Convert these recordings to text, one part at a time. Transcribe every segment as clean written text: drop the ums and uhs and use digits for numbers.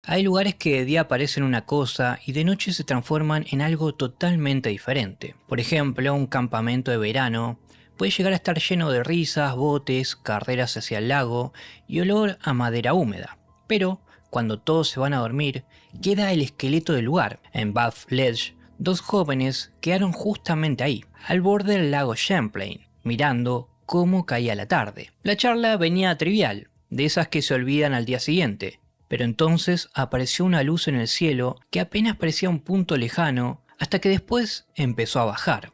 Hay lugares que de día parecen una cosa y de noche se transforman en algo totalmente diferente. Por ejemplo, un campamento de verano puede llegar a estar lleno de risas, botes, carreras hacia el lago y olor a madera húmeda. Pero, cuando todos se van a dormir, queda el esqueleto del lugar. En Bath Ledge, dos jóvenes quedaron justamente ahí, al borde del lago Champlain, mirando cómo caía la tarde. La charla venía trivial, de esas que se olvidan al día siguiente. Pero entonces apareció una luz en el cielo que apenas parecía un punto lejano hasta que después empezó a bajar.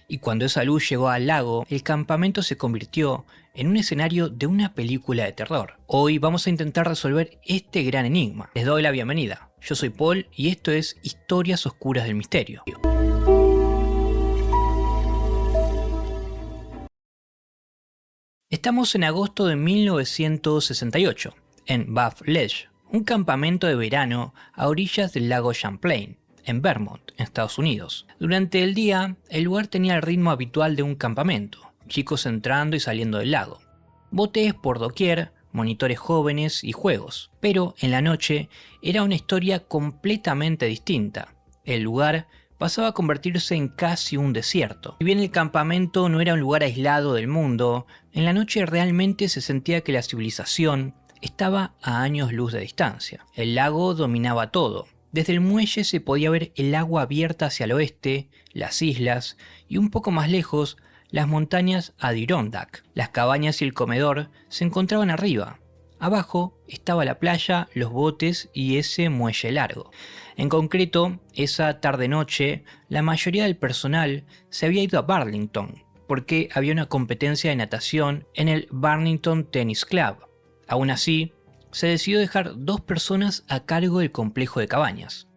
Y cuando esa luz llegó al lago, el campamento se convirtió en un escenario de una película de terror. Hoy vamos a intentar resolver este gran enigma. Les doy la bienvenida. Yo soy Paul y esto es Historias Oscuras del Misterio. Estamos en agosto de 1968, en Bath Ledge, un campamento de verano a orillas del lago Champlain, en Vermont, en Estados Unidos. Durante el día, el lugar tenía el ritmo habitual de un campamento, chicos entrando y saliendo del lago, botes por doquier, monitores jóvenes y juegos. Pero en la noche era una historia completamente distinta. El lugar pasaba a convertirse en casi un desierto. Si bien el campamento no era un lugar aislado del mundo, en la noche realmente se sentía que la civilización estaba a años luz de distancia. El lago dominaba todo. Desde el muelle se podía ver el agua abierta hacia el oeste, las islas y un poco más lejos las montañas Adirondack. Las cabañas y el comedor se encontraban arriba. Abajo estaba la playa, los botes y ese muelle largo. En concreto, esa tarde-noche, la mayoría del personal se había ido a Burlington porque había una competencia de natación en el Burlington Tennis Club. Aún así, se decidió dejar dos personas a cargo del complejo de cabañas.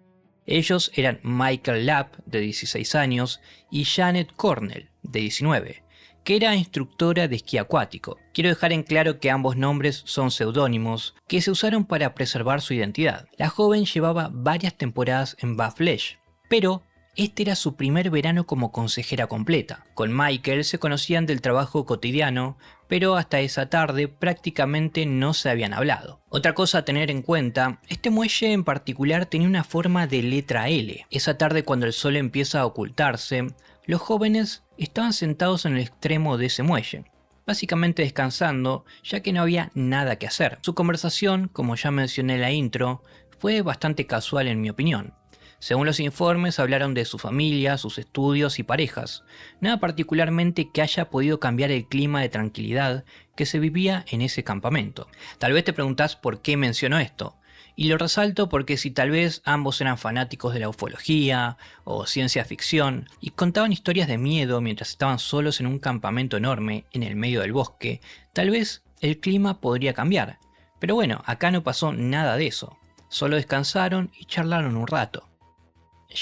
Ellos eran Michael Lapp, de 16 años, y Janet Cornell, de 19, que era instructora de esquí acuático. Quiero dejar en claro que ambos nombres son seudónimos que se usaron para preservar su identidad. La joven llevaba varias temporadas en Bath Ledge, pero este era su primer verano como consejera completa. Con Michael se conocían del trabajo cotidiano, pero hasta esa tarde prácticamente no se habían hablado. Otra cosa a tener en cuenta, este muelle en particular tenía una forma de letra L. Esa tarde, cuando el sol empieza a ocultarse, los jóvenes estaban sentados en el extremo de ese muelle, básicamente descansando, ya que no había nada que hacer. Su conversación, como ya mencioné en la intro, fue bastante casual en mi opinión. Según los informes, hablaron de su familia, sus estudios y parejas, nada particularmente que haya podido cambiar el clima de tranquilidad que se vivía en ese campamento. Tal vez te preguntás por qué menciono esto, y lo resalto porque si tal vez ambos eran fanáticos de la ufología o ciencia ficción y contaban historias de miedo mientras estaban solos en un campamento enorme en el medio del bosque, tal vez el clima podría cambiar. Pero bueno, acá no pasó nada de eso, solo descansaron y charlaron un rato.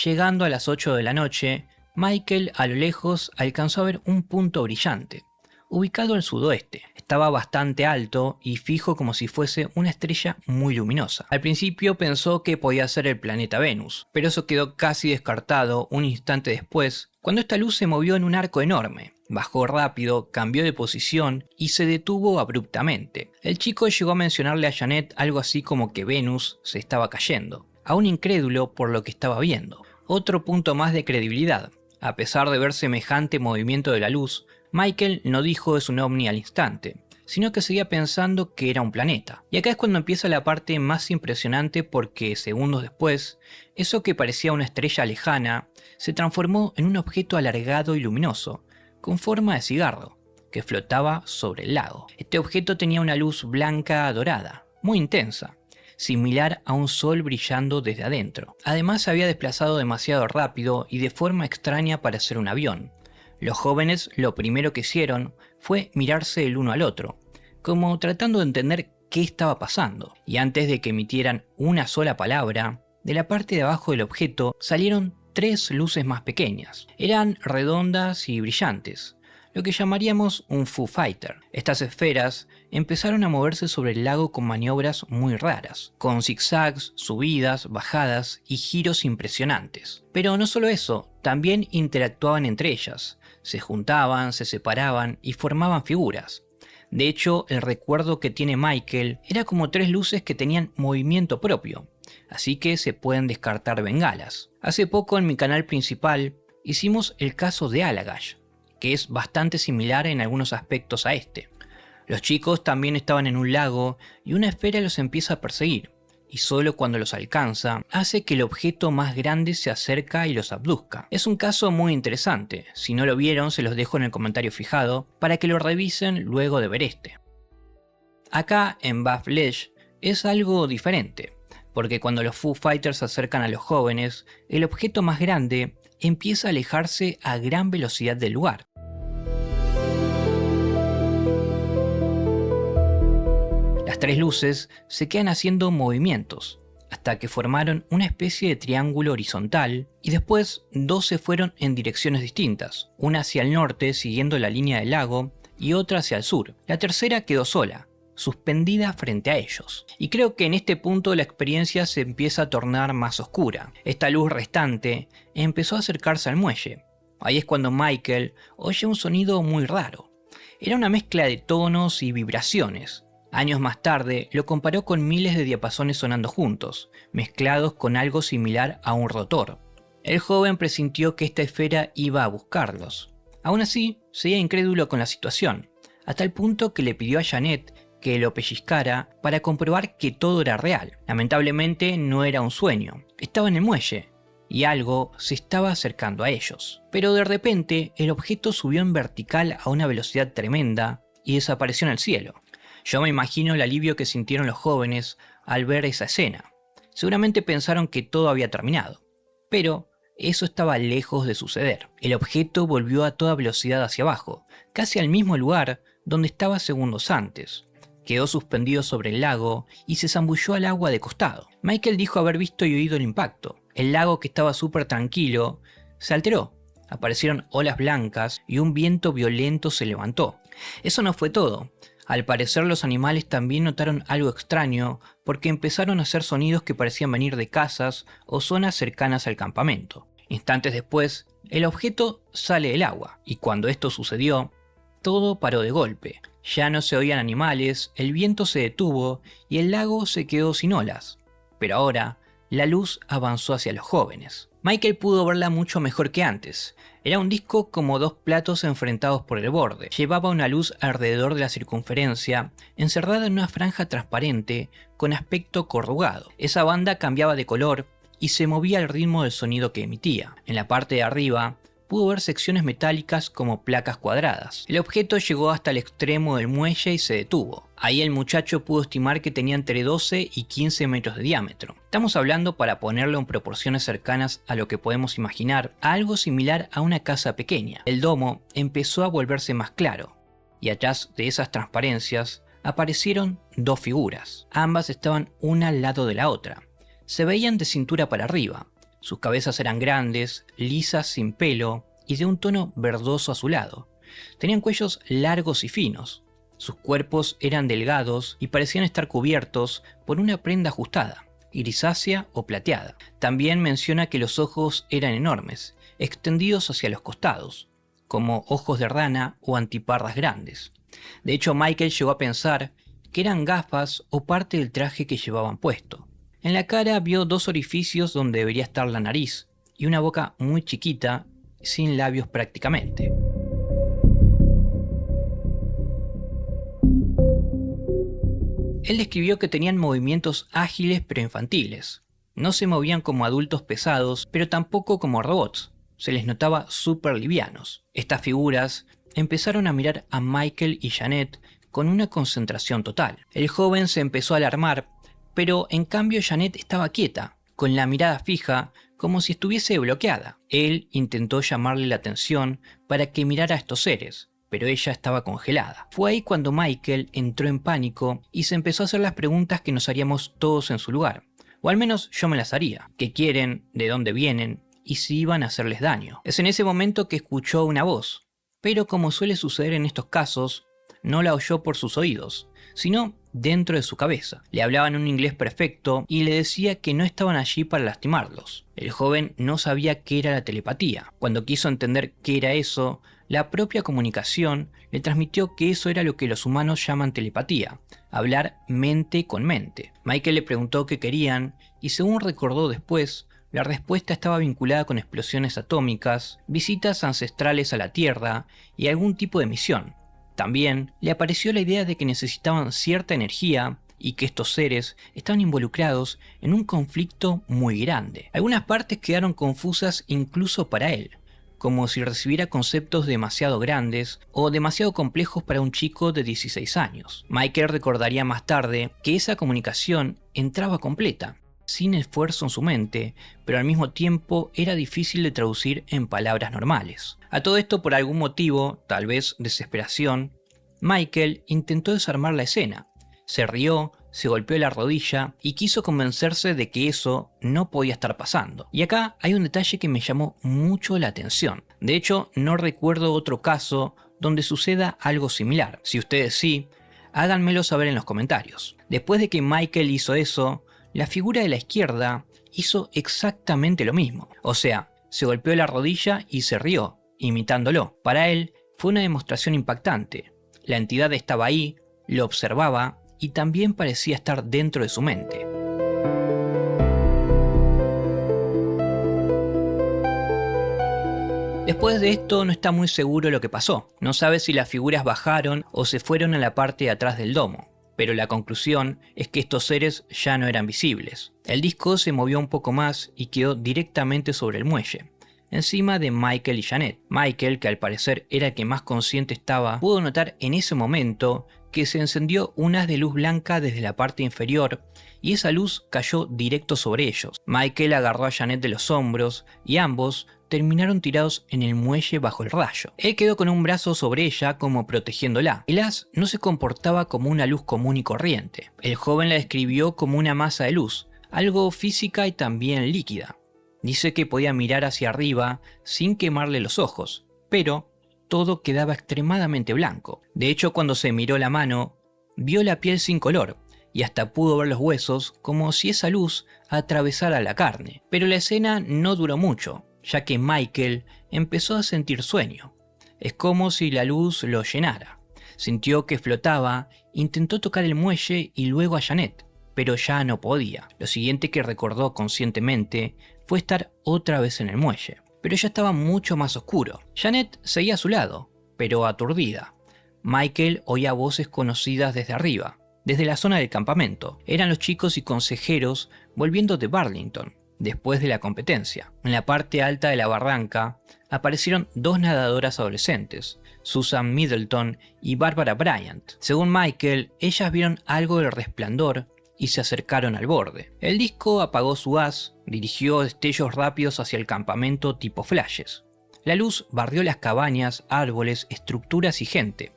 Llegando a las 8 de la noche, Michael a lo lejos alcanzó a ver un punto brillante, ubicado al sudoeste. Estaba bastante alto y fijo como si fuese una estrella muy luminosa. Al principio pensó que podía ser el planeta Venus, pero eso quedó casi descartado un instante después, cuando esta luz se movió en un arco enorme. Bajó rápido, cambió de posición y se detuvo abruptamente. El chico llegó a mencionarle a Janet algo así como que Venus se estaba cayendo, aún incrédulo por lo que estaba viendo. Otro punto más de credibilidad. A pesar de ver semejante movimiento de la luz, Michael no dijo es un ovni al instante, sino que seguía pensando que era un planeta. Y acá es cuando empieza la parte más impresionante porque segundos después, eso que parecía una estrella lejana se transformó en un objeto alargado y luminoso, con forma de cigarro, que flotaba sobre el lago. Este objeto tenía una luz blanca dorada, muy intensa, similar a un sol brillando desde adentro. Además se había desplazado demasiado rápido y de forma extraña para ser un avión. Los jóvenes lo primero que hicieron fue mirarse el uno al otro, como tratando de entender qué estaba pasando. Y antes de que emitieran una sola palabra, de la parte de abajo del objeto salieron 3 luces más pequeñas. Eran redondas y brillantes, lo que llamaríamos un Foo Fighter. Estas esferas empezaron a moverse sobre el lago con maniobras muy raras, con zigzags, subidas, bajadas y giros impresionantes. Pero no solo eso, también interactuaban entre ellas, se juntaban, se separaban y formaban figuras. De hecho, el recuerdo que tiene Michael era como 3 luces que tenían movimiento propio, así que se pueden descartar bengalas. Hace poco en mi canal principal hicimos el caso de Allagash, que es bastante similar en algunos aspectos a este. Los chicos también estaban en un lago y una esfera los empieza a perseguir, y solo cuando los alcanza, hace que el objeto más grande se acerca y los abduzca. Es un caso muy interesante, si no lo vieron se los dejo en el comentario fijado para que lo revisen luego de ver este. Acá en Buff Ledge es algo diferente, porque cuando los Foo Fighters se acercan a los jóvenes, el objeto más grande empieza a alejarse a gran velocidad del lugar. Las tres luces se quedan haciendo movimientos, hasta que formaron una especie de triángulo horizontal, y después dos se fueron en direcciones distintas, una hacia el norte siguiendo la línea del lago y otra hacia el sur. La tercera quedó sola, suspendida frente a ellos. Y creo que en este punto la experiencia se empieza a tornar más oscura. Esta luz restante empezó a acercarse al muelle. Ahí es cuando Michael oye un sonido muy raro. Era una mezcla de tonos y vibraciones. Años más tarde lo comparó con miles de diapasones sonando juntos, mezclados con algo similar a un rotor. El joven presintió que esta esfera iba a buscarlos. Aún así, seguía incrédulo con la situación, a tal punto que le pidió a Janet que lo pellizcara para comprobar que todo era real. Lamentablemente no era un sueño, estaba en el muelle y algo se estaba acercando a ellos. Pero de repente el objeto subió en vertical a una velocidad tremenda y desapareció en el cielo. Yo me imagino el alivio que sintieron los jóvenes al ver esa escena. Seguramente pensaron que todo había terminado, pero eso estaba lejos de suceder. El objeto volvió a toda velocidad hacia abajo, casi al mismo lugar donde estaba segundos antes. Quedó suspendido sobre el lago y se zambulló al agua de costado. Michael dijo haber visto y oído el impacto. El lago, que estaba súper tranquilo, se alteró. Aparecieron olas blancas y un viento violento se levantó. Eso no fue todo. Al parecer los animales también notaron algo extraño porque empezaron a hacer sonidos que parecían venir de casas o zonas cercanas al campamento. Instantes después, el objeto sale del agua y cuando esto sucedió, todo paró de golpe. Ya no se oían animales, el viento se detuvo y el lago se quedó sin olas. Pero ahora, la luz avanzó hacia los jóvenes. Michael pudo verla mucho mejor que antes. Era un disco como dos platos enfrentados por el borde. Llevaba una luz alrededor de la circunferencia, encerrada en una franja transparente con aspecto corrugado. Esa banda cambiaba de color y se movía al ritmo del sonido que emitía. En la parte de arriba pudo ver secciones metálicas como placas cuadradas. El objeto llegó hasta el extremo del muelle y se detuvo. Ahí el muchacho pudo estimar que tenía entre 12 y 15 metros de diámetro. Estamos hablando, para ponerlo en proporciones cercanas a lo que podemos imaginar, a algo similar a una casa pequeña. El domo empezó a volverse más claro, y atrás de esas transparencias aparecieron dos figuras. Ambas estaban una al lado de la otra. Se veían de cintura para arriba. Sus cabezas eran grandes, lisas, sin pelo y de un tono verdoso azulado. Tenían cuellos largos y finos. Sus cuerpos eran delgados y parecían estar cubiertos por una prenda ajustada, grisácea o plateada. También menciona que los ojos eran enormes, extendidos hacia los costados, como ojos de rana o antiparras grandes. De hecho, Michael llegó a pensar que eran gafas o parte del traje que llevaban puesto. En la cara vio dos orificios donde debería estar la nariz y una boca muy chiquita, sin labios prácticamente. Él describió que tenían movimientos ágiles pero infantiles. No se movían como adultos pesados, pero tampoco como robots. Se les notaba súper livianos. Estas figuras empezaron a mirar a Michael y Janet con una concentración total. El joven se empezó a alarmar, pero en cambio Janet estaba quieta, con la mirada fija, como si estuviese bloqueada. Él intentó llamarle la atención para que mirara a estos seres, pero ella estaba congelada. Fue ahí cuando Michael entró en pánico y se empezó a hacer las preguntas que nos haríamos todos en su lugar. O al menos yo me las haría. ¿Qué quieren? ¿De dónde vienen? ¿Y si iban a hacerles daño? Es en ese momento que escuchó una voz, pero como suele suceder en estos casos, no la oyó por sus oídos, sino dentro de su cabeza. Le hablaban un inglés perfecto y le decía que no estaban allí para lastimarlos. El joven no sabía qué era la telepatía. Cuando quiso entender qué era eso, la propia comunicación le transmitió que eso era lo que los humanos llaman telepatía, hablar mente con mente. Michael le preguntó qué querían y según recordó después, la respuesta estaba vinculada con explosiones atómicas, visitas ancestrales a la Tierra y algún tipo de misión. También le apareció la idea de que necesitaban cierta energía y que estos seres estaban involucrados en un conflicto muy grande. Algunas partes quedaron confusas incluso para él, como si recibiera conceptos demasiado grandes o demasiado complejos para un chico de 16 años. Michael recordaría más tarde que esa comunicación entraba completa, sin esfuerzo en su mente, pero al mismo tiempo era difícil de traducir en palabras normales. A todo esto, por algún motivo, tal vez desesperación, Michael intentó desarmar la escena. Se rió, se golpeó la rodilla y quiso convencerse de que eso no podía estar pasando. Y acá hay un detalle que me llamó mucho la atención. De hecho, no recuerdo otro caso donde suceda algo similar. Si ustedes sí, háganmelo saber en los comentarios. Después de que Michael hizo eso, la figura de la izquierda hizo exactamente lo mismo. O sea, se golpeó la rodilla y se rió, imitándolo. Para él fue una demostración impactante. La entidad estaba ahí, lo observaba y también parecía estar dentro de su mente. Después de esto no está muy seguro lo que pasó. No sabe si las figuras bajaron o se fueron a la parte de atrás del domo. Pero la conclusión es que estos seres ya no eran visibles. El disco se movió un poco más y quedó directamente sobre el muelle, encima de Michael y Janet. Michael, que al parecer era el que más consciente estaba, pudo notar en ese momento que se encendió un haz de luz blanca desde la parte inferior y esa luz cayó directo sobre ellos. Michael agarró a Janet de los hombros y ambos terminaron tirados en el muelle bajo el rayo. Él quedó con un brazo sobre ella como protegiéndola. El haz no se comportaba como una luz común y corriente. El joven la describió como una masa de luz, algo física y también líquida. Dice que podía mirar hacia arriba sin quemarle los ojos, pero todo quedaba extremadamente blanco. De hecho, cuando se miró la mano, vio la piel sin color y hasta pudo ver los huesos como si esa luz atravesara la carne. Pero la escena no duró mucho, ya que Michael empezó a sentir sueño. Es como si la luz lo llenara. Sintió que flotaba, intentó tocar el muelle y luego a Janet, pero ya no podía. Lo siguiente que recordó conscientemente fue estar otra vez en el muelle, pero ya estaba mucho más oscuro. Janet seguía a su lado, pero aturdida. Michael oía voces conocidas desde arriba, desde la zona del campamento. Eran los chicos y consejeros volviendo de Burlington, después de la competencia. En la parte alta de la barranca aparecieron dos nadadoras adolescentes, Susan Middleton y Barbara Bryant. Según Michael, ellas vieron algo del resplandor y se acercaron al borde. El disco apagó su haz, dirigió destellos rápidos hacia el campamento tipo flashes. La luz barrió las cabañas, árboles, estructuras y gente,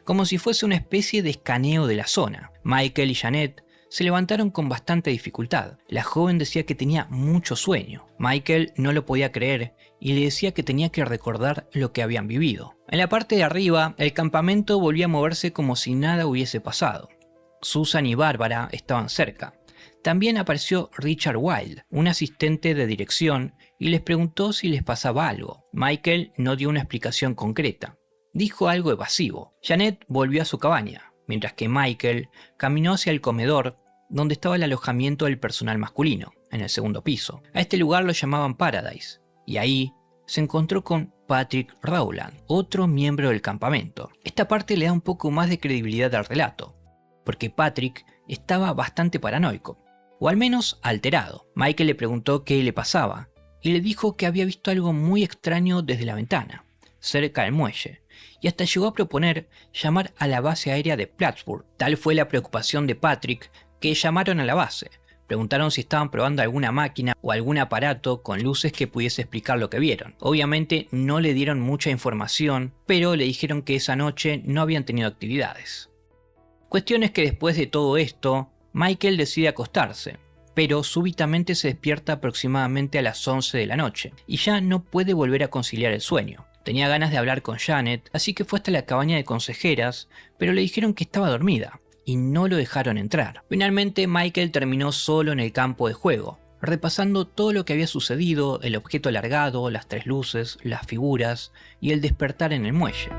como si fuese una especie de escaneo de la zona. Michael y Janet se levantaron con bastante dificultad. La joven decía que tenía mucho sueño. Michael no lo podía creer y le decía que tenía que recordar lo que habían vivido. En la parte de arriba, el campamento volvía a moverse como si nada hubiese pasado. Susan y Bárbara estaban cerca. También apareció Richard Wilde, un asistente de dirección, y les preguntó si les pasaba algo. Michael no dio una explicación concreta. Dijo algo evasivo. Janet volvió a su cabaña, mientras que Michael caminó hacia el comedor, donde estaba el alojamiento del personal masculino, en el segundo piso. A este lugar lo llamaban Paradise, y ahí se encontró con Patrick Rowland, otro miembro del campamento. Esta parte le da un poco más de credibilidad al relato, porque Patrick estaba bastante paranoico, o al menos alterado. Michael le preguntó qué le pasaba, y le dijo que había visto algo muy extraño desde la ventana, cerca del muelle, y hasta llegó a proponer llamar a la base aérea de Plattsburgh. Tal fue la preocupación de Patrick que llamaron a la base. Preguntaron si estaban probando alguna máquina o algún aparato con luces que pudiese explicar lo que vieron. Obviamente no le dieron mucha información, pero le dijeron que esa noche no habían tenido actividades. Cuestión es que después de todo esto, Michael decide acostarse, pero súbitamente se despierta aproximadamente a las 11 de la noche y ya no puede volver a conciliar el sueño. Tenía ganas de hablar con Janet, así que fue hasta la cabaña de consejeras, pero le dijeron que estaba dormida y no lo dejaron entrar. Finalmente Michael terminó solo en el campo de juego, repasando todo lo que había sucedido, el objeto alargado, las 3 luces, las figuras y el despertar en el muelle.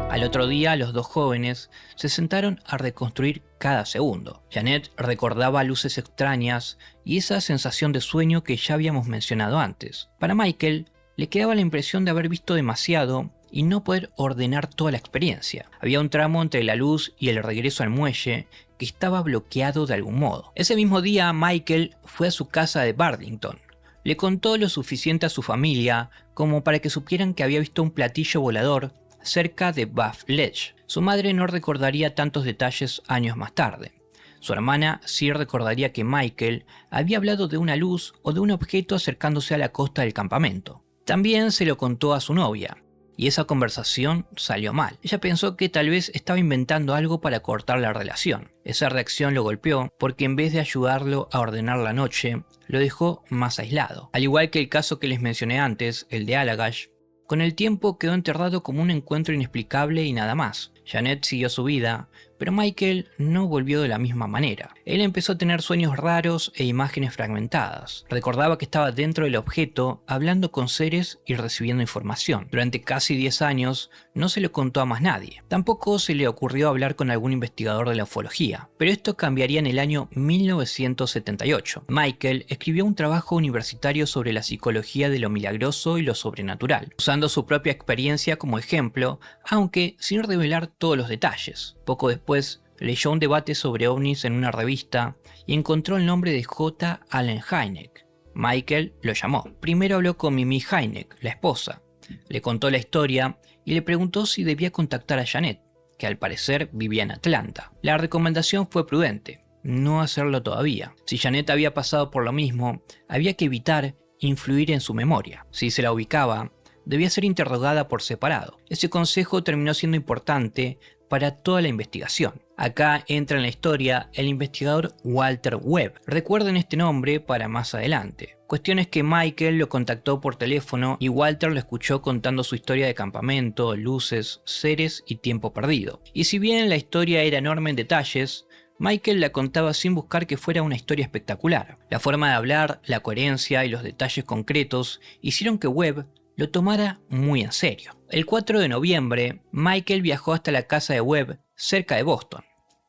Al otro día, los dos jóvenes se sentaron a reconstruir cada segundo. Janet recordaba luces extrañas y esa sensación de sueño que ya habíamos mencionado antes. Para Michael, le quedaba la impresión de haber visto demasiado y no poder ordenar toda la experiencia. Había un tramo entre la luz y el regreso al muelle que estaba bloqueado de algún modo. Ese mismo día, Michael fue a su casa de Bardington. Le contó lo suficiente a su familia como para que supieran que había visto un platillo volador cerca de Bath Ledge. Su madre no recordaría tantos detalles años más tarde. Su hermana sí recordaría que Michael había hablado de una luz o de un objeto acercándose a la costa del campamento. También se lo contó a su novia, y esa conversación salió mal. Ella pensó que tal vez estaba inventando algo para cortar la relación. Esa reacción lo golpeó porque en vez de ayudarlo a ordenar la noche, lo dejó más aislado. Al igual que el caso que les mencioné antes, el de Allagash, con el tiempo quedó enterrado como un encuentro inexplicable y nada más. Janet siguió su vida, pero Michael no volvió de la misma manera. Él empezó a tener sueños raros e imágenes fragmentadas. Recordaba que estaba dentro del objeto, hablando con seres y recibiendo información. Durante casi 10 años no se lo contó a más nadie. Tampoco se le ocurrió hablar con algún investigador de la ufología, pero esto cambiaría en el año 1978. Michael escribió un trabajo universitario sobre la psicología de lo milagroso y lo sobrenatural, usando su propia experiencia como ejemplo, aunque sin revelar todos los detalles. Poco después, leyó un debate sobre ovnis en una revista y encontró el nombre de J. Allen Hynek. Michael lo llamó. Primero habló con Mimi Hynek, la esposa. Le contó la historia y le preguntó si debía contactar a Janet, que al parecer vivía en Atlanta. La recomendación fue prudente, no hacerlo todavía. Si Janet había pasado por lo mismo, había que evitar influir en su memoria. Si se la ubicaba, debía ser interrogada por separado. Ese consejo terminó siendo importante para toda la investigación. Acá entra en la historia el investigador Walter Webb. Recuerden este nombre para más adelante. Cuestión es que Michael lo contactó por teléfono y Walter lo escuchó contando su historia de campamento, luces, seres y tiempo perdido. Y si bien la historia era enorme en detalles, Michael la contaba sin buscar que fuera una historia espectacular. La forma de hablar, la coherencia y los detalles concretos hicieron que Webb lo tomara muy en serio. El 4 de noviembre, Michael viajó hasta la casa de Webb, cerca de Boston.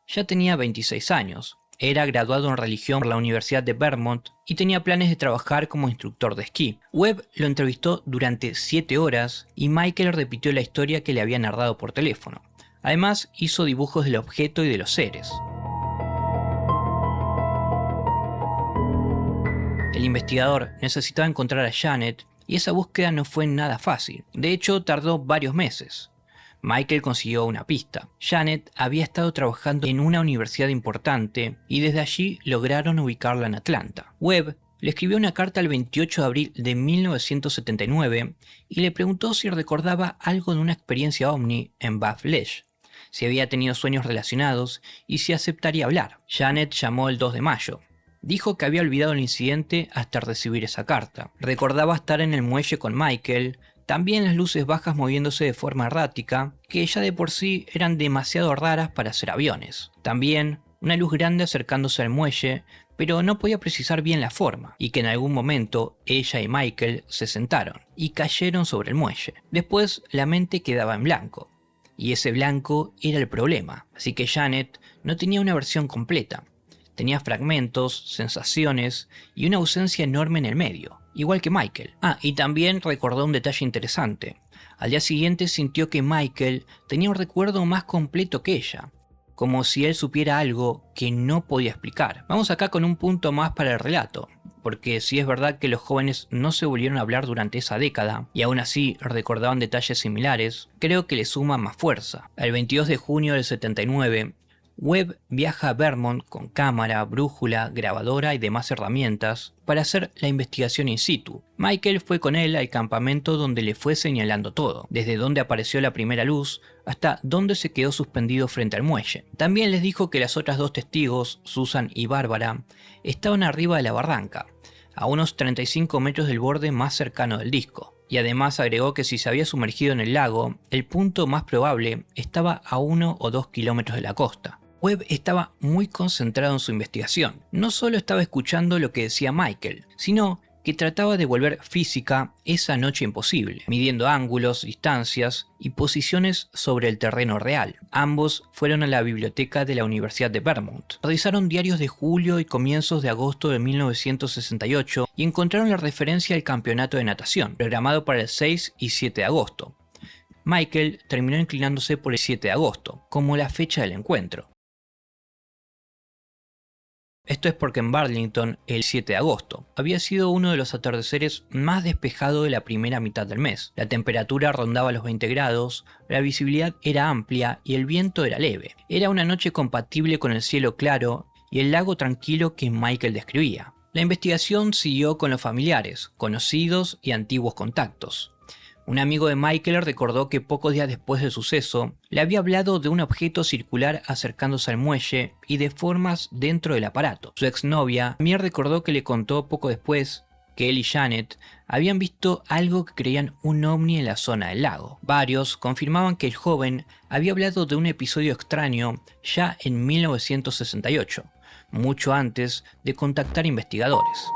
Ya tenía 26 años, era graduado en religión por la Universidad de Vermont y tenía planes de trabajar como instructor de esquí. Webb lo entrevistó durante 7 horas y Michael repitió la historia que le había narrado por teléfono. Además, hizo dibujos del objeto y de los seres. El investigador necesitaba encontrar a Janet y esa búsqueda no fue nada fácil. De hecho, tardó varios meses. Michael consiguió una pista. Janet había estado trabajando en una universidad importante y desde allí lograron ubicarla en Atlanta. Webb le escribió una carta el 28 de abril de 1979 y le preguntó si recordaba algo de una experiencia ovni en Bath Ledge, si había tenido sueños relacionados y si aceptaría hablar. Janet llamó el 2 de mayo. Dijo que había olvidado el incidente hasta recibir esa carta. Recordaba estar en el muelle con Michael, también las luces bajas moviéndose de forma errática, que ya de por sí eran demasiado raras para ser aviones. También una luz grande acercándose al muelle, pero no podía precisar bien la forma, y que en algún momento ella y Michael se sentaron y cayeron sobre el muelle. Después la mente quedaba en blanco, y ese blanco era el problema, así que Janet no tenía una versión completa. Tenía fragmentos, sensaciones y una ausencia enorme en el medio, igual que Michael. Y también recordó un detalle interesante. Al día siguiente sintió que Michael tenía un recuerdo más completo que ella, como si él supiera algo que no podía explicar. Vamos acá con un punto más para el relato, porque si es verdad que los jóvenes no se volvieron a hablar durante esa década, y aún así recordaban detalles similares, creo que le suma más fuerza. El 22 de junio del 79, Webb viaja a Vermont con cámara, brújula, grabadora y demás herramientas para hacer la investigación in situ. Michael fue con él al campamento donde le fue señalando todo, desde donde apareció la primera luz hasta donde se quedó suspendido frente al muelle. También les dijo que las otras dos testigos, Susan y Bárbara, estaban arriba de la barranca, a unos 35 metros del borde más cercano del disco. Y además agregó que si se había sumergido en el lago, el punto más probable estaba a 1 o 2 kilómetros de la costa. Webb estaba muy concentrado en su investigación. No solo estaba escuchando lo que decía Michael, sino que trataba de volver física esa noche imposible, midiendo ángulos, distancias y posiciones sobre el terreno real. Ambos fueron a la biblioteca de la Universidad de Vermont. Revisaron diarios de julio y comienzos de agosto de 1968 y encontraron la referencia al campeonato de natación, programado para el 6 y 7 de agosto. Michael terminó inclinándose por el 7 de agosto, como la fecha del encuentro. Esto es porque en Burlington, el 7 de agosto, había sido uno de los atardeceres más despejados de la primera mitad del mes. La temperatura rondaba los 20 grados, la visibilidad era amplia y el viento era leve. Era una noche compatible con el cielo claro y el lago tranquilo que Michael describía. La investigación siguió con los familiares, conocidos y antiguos contactos. Un amigo de Michael recordó que pocos días después del suceso, le había hablado de un objeto circular acercándose al muelle y de formas dentro del aparato. Su exnovia también recordó que le contó poco después que él y Janet habían visto algo que creían un ovni en la zona del lago. Varios confirmaban que el joven había hablado de un episodio extraño ya en 1968, mucho antes de contactar investigadores.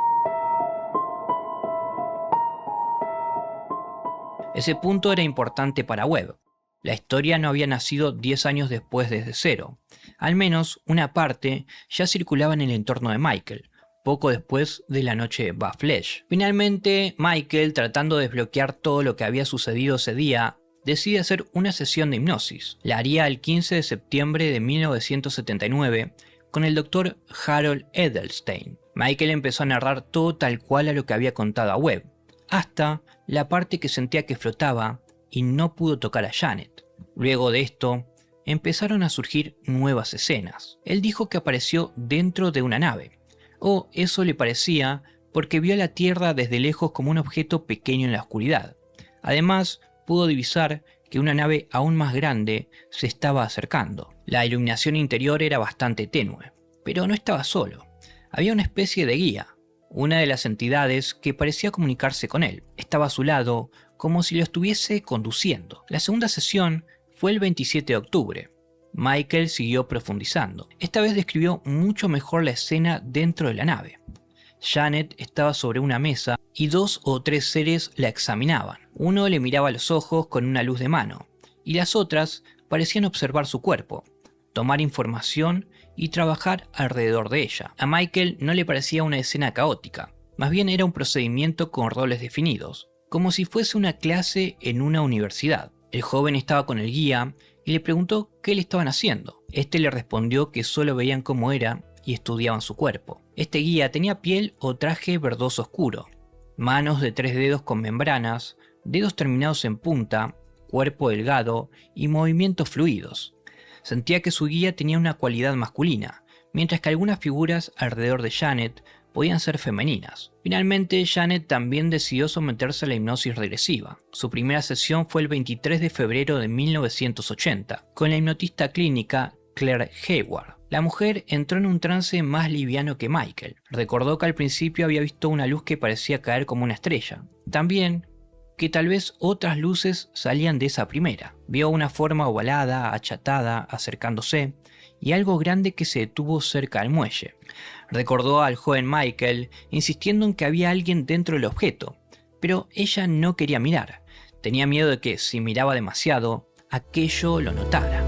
Ese punto era importante para Webb. La historia no había nacido 10 años después desde cero. Al menos una parte ya circulaba en el entorno de Michael, poco después de la noche de Buff Ledge. Finalmente, Michael, tratando de desbloquear todo lo que había sucedido ese día, decide hacer una sesión de hipnosis. La haría el 15 de septiembre de 1979 con el Dr. Harold Edelstein. Michael empezó a narrar todo tal cual a lo que había contado a Webb, hasta la parte que sentía que flotaba y no pudo tocar a Janet. Luego de esto, empezaron a surgir nuevas escenas. Él dijo que apareció dentro de una nave, o eso le parecía porque vio la Tierra desde lejos como un objeto pequeño en la oscuridad. Además, pudo divisar que una nave aún más grande se estaba acercando. La iluminación interior era bastante tenue, pero no estaba solo. Había una especie de guía, una de las entidades que parecía comunicarse con él. Estaba a su lado, como si lo estuviese conduciendo. La segunda sesión fue el 27 de octubre. Michael siguió profundizando. Esta vez describió mucho mejor la escena dentro de la nave. Janet estaba sobre una mesa y 2 o 3 seres la examinaban. Uno le miraba a los ojos con una luz de mano, y las otras parecían observar su cuerpo, tomar información y trabajar alrededor de ella. A Michael no le parecía una escena caótica, más bien era un procedimiento con roles definidos, como si fuese una clase en una universidad. El joven estaba con el guía y le preguntó qué le estaban haciendo. Este le respondió que solo veían cómo era y estudiaban su cuerpo. Este guía tenía piel o traje verdoso oscuro, manos de 3 dedos con membranas, dedos terminados en punta, cuerpo delgado y movimientos fluidos. Sentía que su guía tenía una cualidad masculina, mientras que algunas figuras alrededor de Janet podían ser femeninas. Finalmente, Janet también decidió someterse a la hipnosis regresiva. Su primera sesión fue el 23 de febrero de 1980, con la hipnotista clínica Claire Hayward. La mujer entró en un trance más liviano que Michael. Recordó que al principio había visto una luz que parecía caer como una estrella. También que tal vez otras luces salían de esa primera. Vio una forma ovalada, achatada, acercándose, y algo grande que se detuvo cerca del muelle. Recordó al joven Michael insistiendo en que había alguien dentro del objeto, pero ella no quería mirar. Tenía miedo de que, si miraba demasiado, aquello lo notara.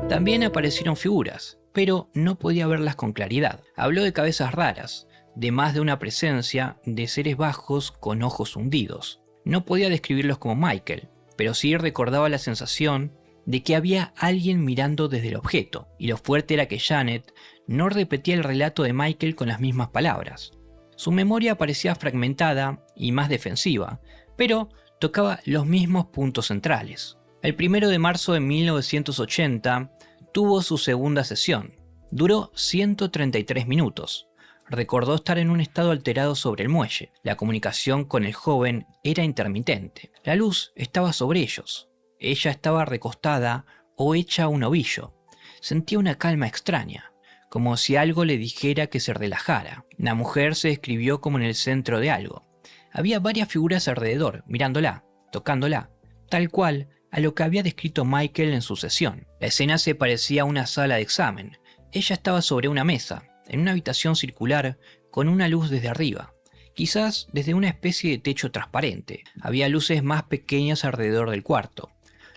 También aparecieron figuras, pero no podía verlas con claridad. Habló de cabezas raras, de más de una presencia de seres bajos con ojos hundidos. No podía describirlos como Michael, pero sí recordaba la sensación de que había alguien mirando desde el objeto, y lo fuerte era que Janet no repetía el relato de Michael con las mismas palabras. Su memoria parecía fragmentada y más defensiva, pero tocaba los mismos puntos centrales. El 1 de marzo de 1980 tuvo su segunda sesión. Duró 133 minutos. Recordó estar en un estado alterado sobre el muelle. La comunicación con el joven era intermitente. La luz estaba sobre ellos. Ella estaba recostada o hecha un ovillo. Sentía una calma extraña, como si algo le dijera que se relajara. La mujer se describió como en el centro de algo. Había varias figuras alrededor, mirándola, tocándola, tal cual a lo que había descrito Michael en su sesión. La escena se parecía a una sala de examen. Ella estaba sobre una mesa, en una habitación circular, con una luz desde arriba, quizás desde una especie de techo transparente. Había luces más pequeñas alrededor del cuarto.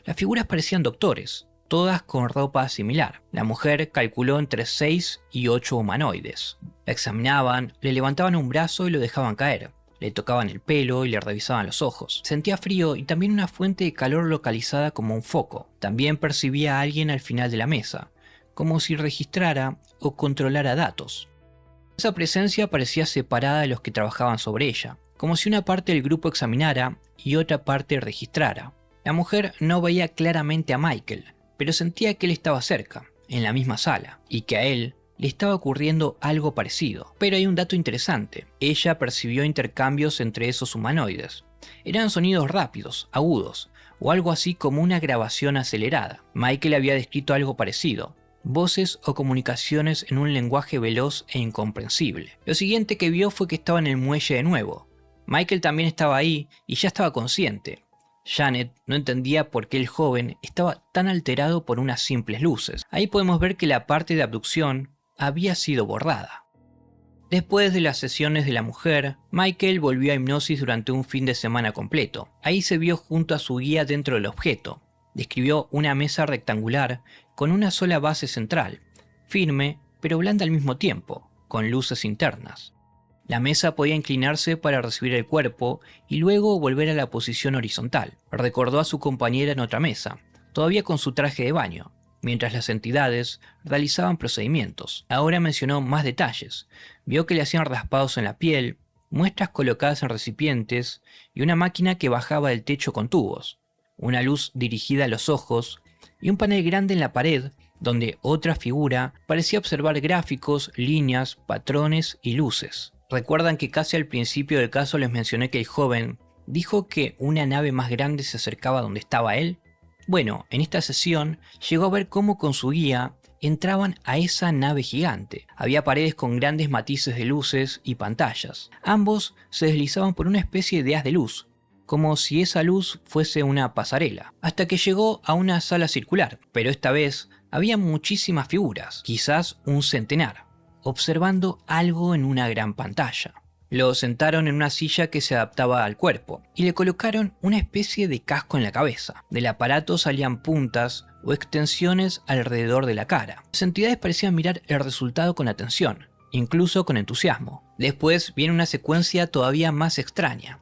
Las figuras parecían doctores, todas con ropa similar. La mujer calculó entre 6 y 8 humanoides. La examinaban, le levantaban un brazo y lo dejaban caer. Le tocaban el pelo y le revisaban los ojos. Sentía frío y también una fuente de calor localizada como un foco. También percibía a alguien al final de la mesa, como si registrara o controlara datos. Esa presencia parecía separada de los que trabajaban sobre ella, como si una parte del grupo examinara y otra parte registrara. La mujer no veía claramente a Michael, pero sentía que él estaba cerca, en la misma sala, y que a él le estaba ocurriendo algo parecido. Pero hay un dato interesante. Ella percibió intercambios entre esos humanoides. Eran sonidos rápidos, agudos, o algo así como una grabación acelerada. Michael había descrito algo parecido. Voces o comunicaciones en un lenguaje veloz e incomprensible. Lo siguiente que vio fue que estaba en el muelle de nuevo. Michael también estaba ahí y ya estaba consciente. Janet no entendía por qué el joven estaba tan alterado por unas simples luces. Ahí podemos ver que la parte de abducción había sido borrada. Después de las sesiones de la mujer, Michael volvió a hipnosis durante un fin de semana completo. Ahí se vio junto a su guía dentro del objeto. Describió una mesa rectangular con una sola base central, firme pero blanda al mismo tiempo, con luces internas. La mesa podía inclinarse para recibir el cuerpo y luego volver a la posición horizontal. Recordó a su compañera en otra mesa, todavía con su traje de baño, mientras las entidades realizaban procedimientos. Ahora mencionó más detalles. Vio que le hacían raspados en la piel, muestras colocadas en recipientes y una máquina que bajaba del techo con tubos, una luz dirigida a los ojos y un panel grande en la pared donde otra figura parecía observar gráficos, líneas, patrones y luces. ¿Recuerdan que casi al principio del caso les mencioné que el joven dijo que una nave más grande se acercaba donde estaba él? Bueno, en esta sesión llegó a ver cómo con su guía entraban a esa nave gigante. Había paredes con grandes matices de luces y pantallas. Ambos se deslizaban por una especie de haz de luz, como si esa luz fuese una pasarela, hasta que llegó a una sala circular, pero esta vez había muchísimas figuras, quizás un centenar, observando algo en una gran pantalla. Lo sentaron en una silla que se adaptaba al cuerpo y le colocaron una especie de casco en la cabeza. Del aparato salían puntas o extensiones alrededor de la cara. Las entidades parecían mirar el resultado con atención, incluso con entusiasmo. Después viene una secuencia todavía más extraña.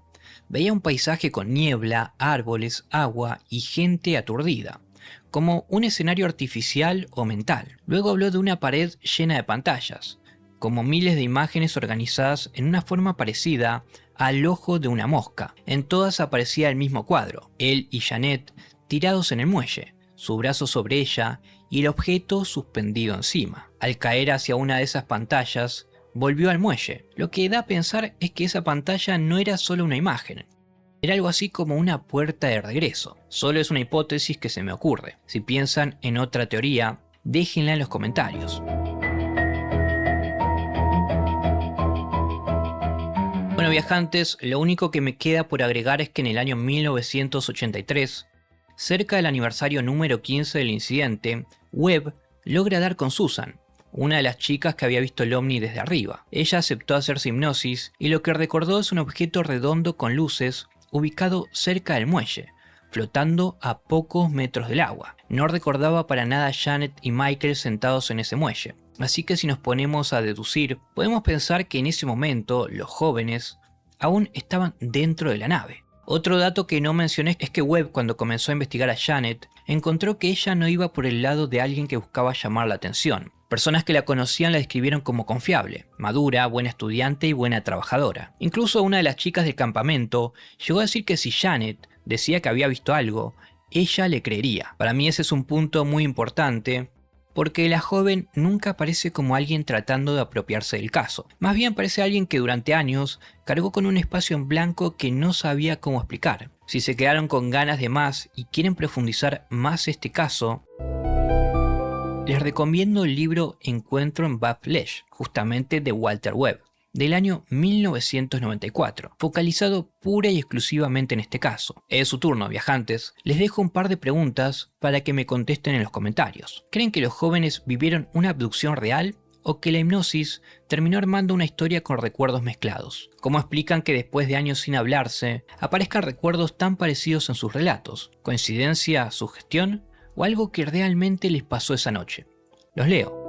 Veía un paisaje con niebla, árboles, agua y gente aturdida, como un escenario artificial o mental. Luego habló de una pared llena de pantallas, como miles de imágenes organizadas en una forma parecida al ojo de una mosca. En todas aparecía el mismo cuadro, él y Janet tirados en el muelle, su brazo sobre ella y el objeto suspendido encima. Al caer hacia una de esas pantallas, volvió al muelle. Lo que da a pensar es que esa pantalla no era solo una imagen, era algo así como una puerta de regreso. Solo es una hipótesis que se me ocurre. Si piensan en otra teoría, déjenla en los comentarios. Bueno, viajantes, lo único que me queda por agregar es que en el año 1983, cerca del aniversario número 15 del incidente, Webb logra dar con Susan, una de las chicas que había visto el ovni desde arriba. Ella aceptó hacerse hipnosis y lo que recordó es un objeto redondo con luces ubicado cerca del muelle, flotando a pocos metros del agua. No recordaba para nada a Janet y Michael sentados en ese muelle. Así que si nos ponemos a deducir, podemos pensar que en ese momento los jóvenes aún estaban dentro de la nave. Otro dato que no mencioné es que Webb, cuando comenzó a investigar a Janet, encontró que ella no iba por el lado de alguien que buscaba llamar la atención. Personas que la conocían la describieron como confiable, madura, buena estudiante y buena trabajadora. Incluso una de las chicas del campamento llegó a decir que si Janet decía que había visto algo, ella le creería. Para mí ese es un punto muy importante, porque la joven nunca aparece como alguien tratando de apropiarse del caso. Más bien parece alguien que durante años cargó con un espacio en blanco que no sabía cómo explicar. Si se quedaron con ganas de más y quieren profundizar más este caso, les recomiendo el libro Encuentro en Bafflesh, justamente de Walter Webb. del año 1994, focalizado pura y exclusivamente en este caso. Es su turno, viajantes. Les dejo un par de preguntas para que me contesten en los comentarios. ¿Creen que los jóvenes vivieron una abducción real o que la hipnosis terminó armando una historia con recuerdos mezclados? ¿Cómo explican que después de años sin hablarse, aparezcan recuerdos tan parecidos en sus relatos? ¿Coincidencia, sugestión o algo que realmente les pasó esa noche? Los leo.